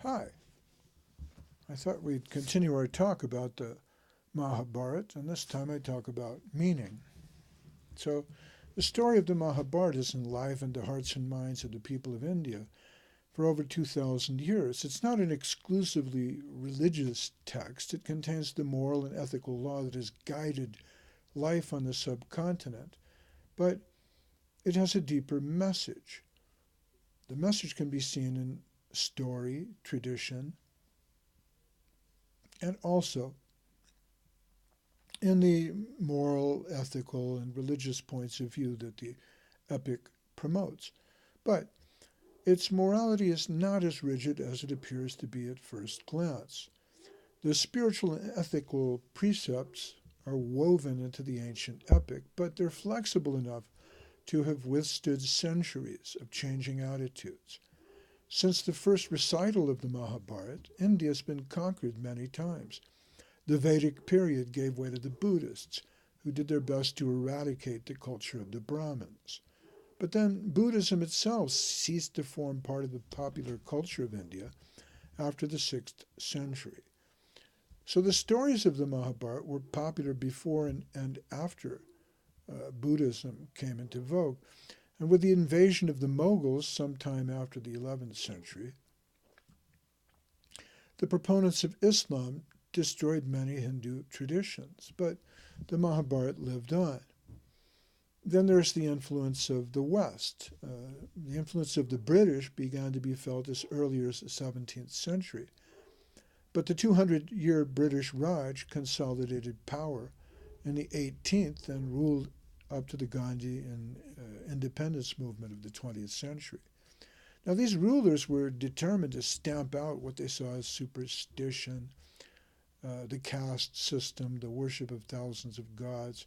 Hi. I thought we'd continue our talk about the Mahabharata, and this time I talk about meaning. So, the story of the Mahabharata has enlivened the hearts and minds of the people of India for over 2,000 years. It's not an exclusively religious text, it contains the moral and ethical law that has guided life on the subcontinent, but it has a deeper message. The message can be seen in story, tradition, and also in the moral, ethical, and religious points of view that the epic promotes. But its morality is not as rigid as it appears to be at first glance. The spiritual and ethical precepts are woven into the ancient epic, but they're flexible enough to have withstood centuries of changing attitudes. Since the first recital of the Mahabharata, India has been conquered many times. The Vedic period gave way to the Buddhists, who did their best to eradicate the culture of the Brahmins. But then Buddhism itself ceased to form part of the popular culture of India after the 6th century. So the stories of the Mahabharata were popular before and after Buddhism came into vogue. And with the invasion of the Mughals sometime after the 11th century, the proponents of Islam destroyed many Hindu traditions, but the Mahabharata lived on. Then there's the influence of the West. The influence of the British began to be felt as early as the 17th century. But the 200-year British Raj consolidated power in the 18th and ruled up to the Gandhi and independence movement of the 20th century. Now, these rulers were determined to stamp out what they saw as superstition, the caste system, the worship of thousands of gods.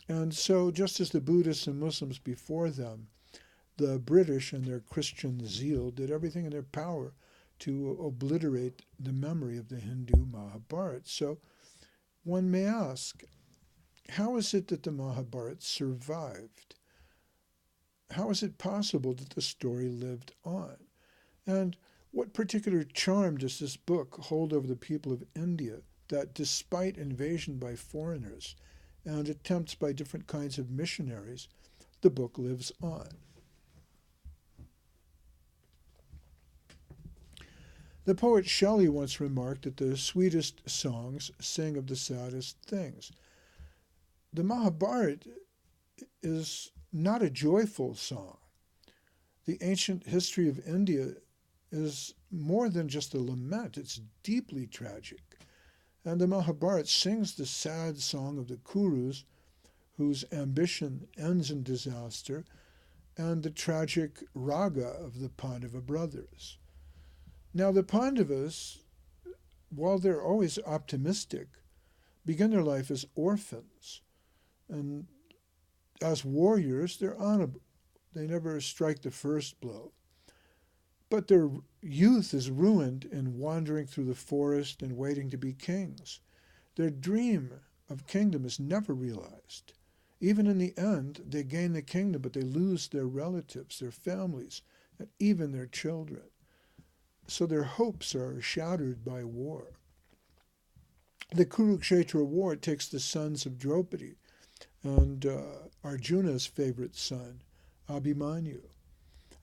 And so, just as the Buddhists and Muslims before them, the British and their Christian zeal did everything in their power to obliterate the memory of the Hindu Mahabharata. So, one may ask, how is it that the Mahabharata survived? How is it possible that the story lived on? And what particular charm does this book hold over the people of India that, despite invasion by foreigners and attempts by different kinds of missionaries, the book lives on? The poet Shelley once remarked that the sweetest songs sing of the saddest things. The Mahabharata is not a joyful song. The ancient history of India is more than just a lament, it's deeply tragic. And the Mahabharata sings the sad song of the Kurus, whose ambition ends in disaster, and the tragic raga of the Pandava brothers. Now, the Pandavas, while they're always optimistic, begin their life as orphans. And as warriors, they're honorable. They never strike the first blow. But their youth is ruined in wandering through the forest and waiting to be kings. Their dream of kingdom is never realized. Even in the end, they gain the kingdom, but they lose their relatives, their families, and even their children. So their hopes are shattered by war. The Kurukshetra war takes the sons of Draupadi and Arjuna's favorite son, Abhimanyu.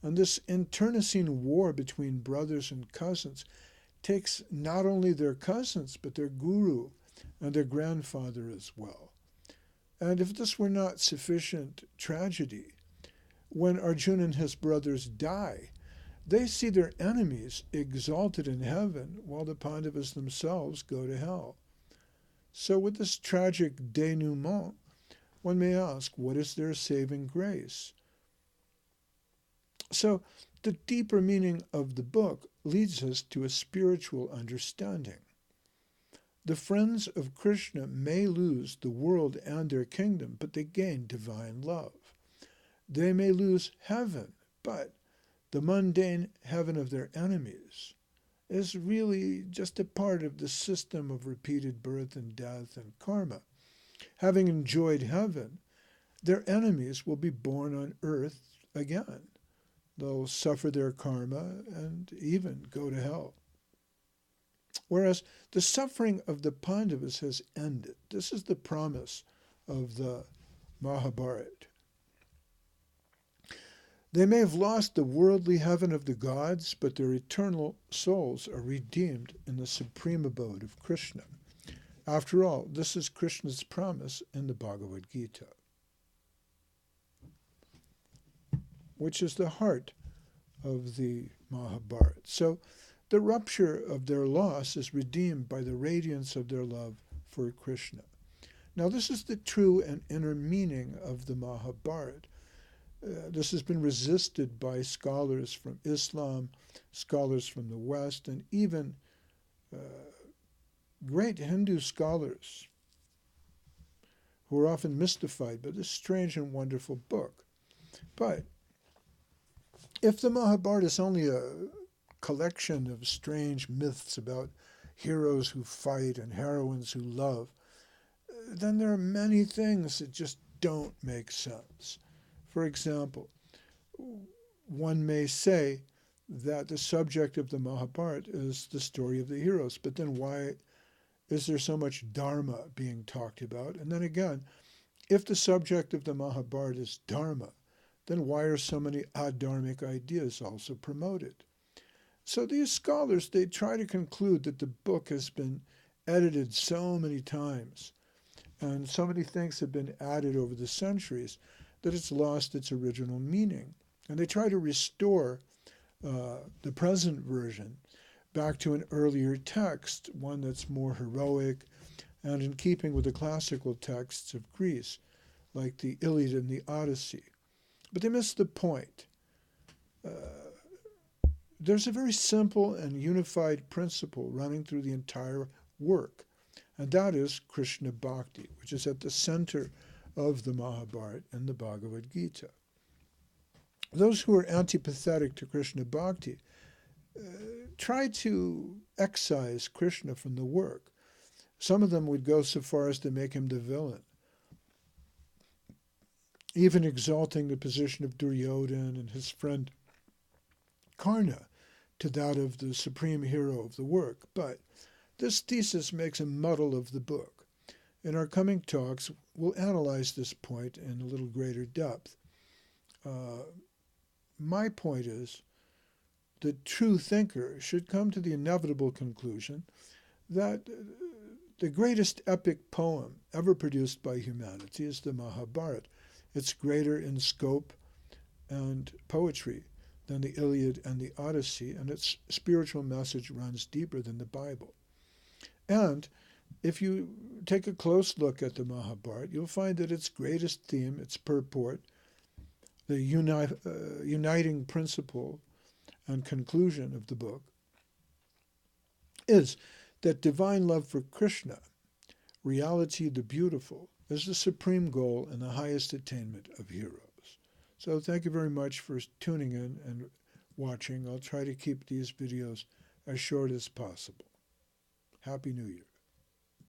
And this internecine war between brothers and cousins takes not only their cousins, but their guru and their grandfather as well. And if this were not sufficient tragedy, when Arjuna and his brothers die, they see their enemies exalted in heaven while the Pandavas themselves go to hell. So with this tragic denouement, one may ask, what is their saving grace? So the deeper meaning of the book leads us to a spiritual understanding. The friends of Krishna may lose the world and their kingdom, but they gain divine love. They may lose heaven, but the mundane heaven of their enemies is really just a part of the system of repeated birth and death and karma. Having enjoyed heaven, their enemies will be born on earth again. They'll suffer their karma and even go to hell. Whereas the suffering of the Pandavas has ended. This is the promise of the Mahabharata. They may have lost the worldly heaven of the gods, but their eternal souls are redeemed in the supreme abode of Krishna. After all, this is Krishna's promise in the Bhagavad Gita, which is the heart of the Mahabharata. So the rupture of their loss is redeemed by the radiance of their love for Krishna. Now, this is the true and inner meaning of the Mahabharata. This has been resisted by scholars from Islam, scholars from the West, and even great Hindu scholars who are often mystified by this strange and wonderful book. But if the Mahabharata is only a collection of strange myths about heroes who fight and heroines who love, then there are many things that just don't make sense. For example, one may say that the subject of the Mahabharata is the story of the heroes, but then why is there so much dharma being talked about? And then again, if the subject of the Mahabharata is dharma, then why are so many adharmic ideas also promoted? So these scholars, they try to conclude that the book has been edited so many times and so many things have been added over the centuries that it's lost its original meaning. And they try to restore the present version back to an earlier text, one that's more heroic and in keeping with the classical texts of Greece, like the Iliad and the Odyssey. But they miss the point. There's a very simple and unified principle running through the entire work, and that is Krishna Bhakti, which is at the center of the Mahabharata and the Bhagavad Gita. Those who are antipathetic to Krishna Bhakti try to excise Krishna from the work. Some of them would go so far as to make him the villain, even exalting the position of Duryodhana and his friend Karna to that of the supreme hero of the work. But this thesis makes a muddle of the book. In our coming talks, we'll analyze this point in a little greater depth. My point is the true thinker should come to the inevitable conclusion that the greatest epic poem ever produced by humanity is the Mahabharata. It's greater in scope and poetry than the Iliad and the Odyssey, and its spiritual message runs deeper than the Bible. And if you take a close look at the Mahabharata, you'll find that its greatest theme, its purport, the uniting principle and conclusion of the book, is that divine love for Krishna, reality the beautiful, is the supreme goal and the highest attainment of heroes. So thank you very much for tuning in and watching. I'll try to keep these videos as short as possible. Happy New Year.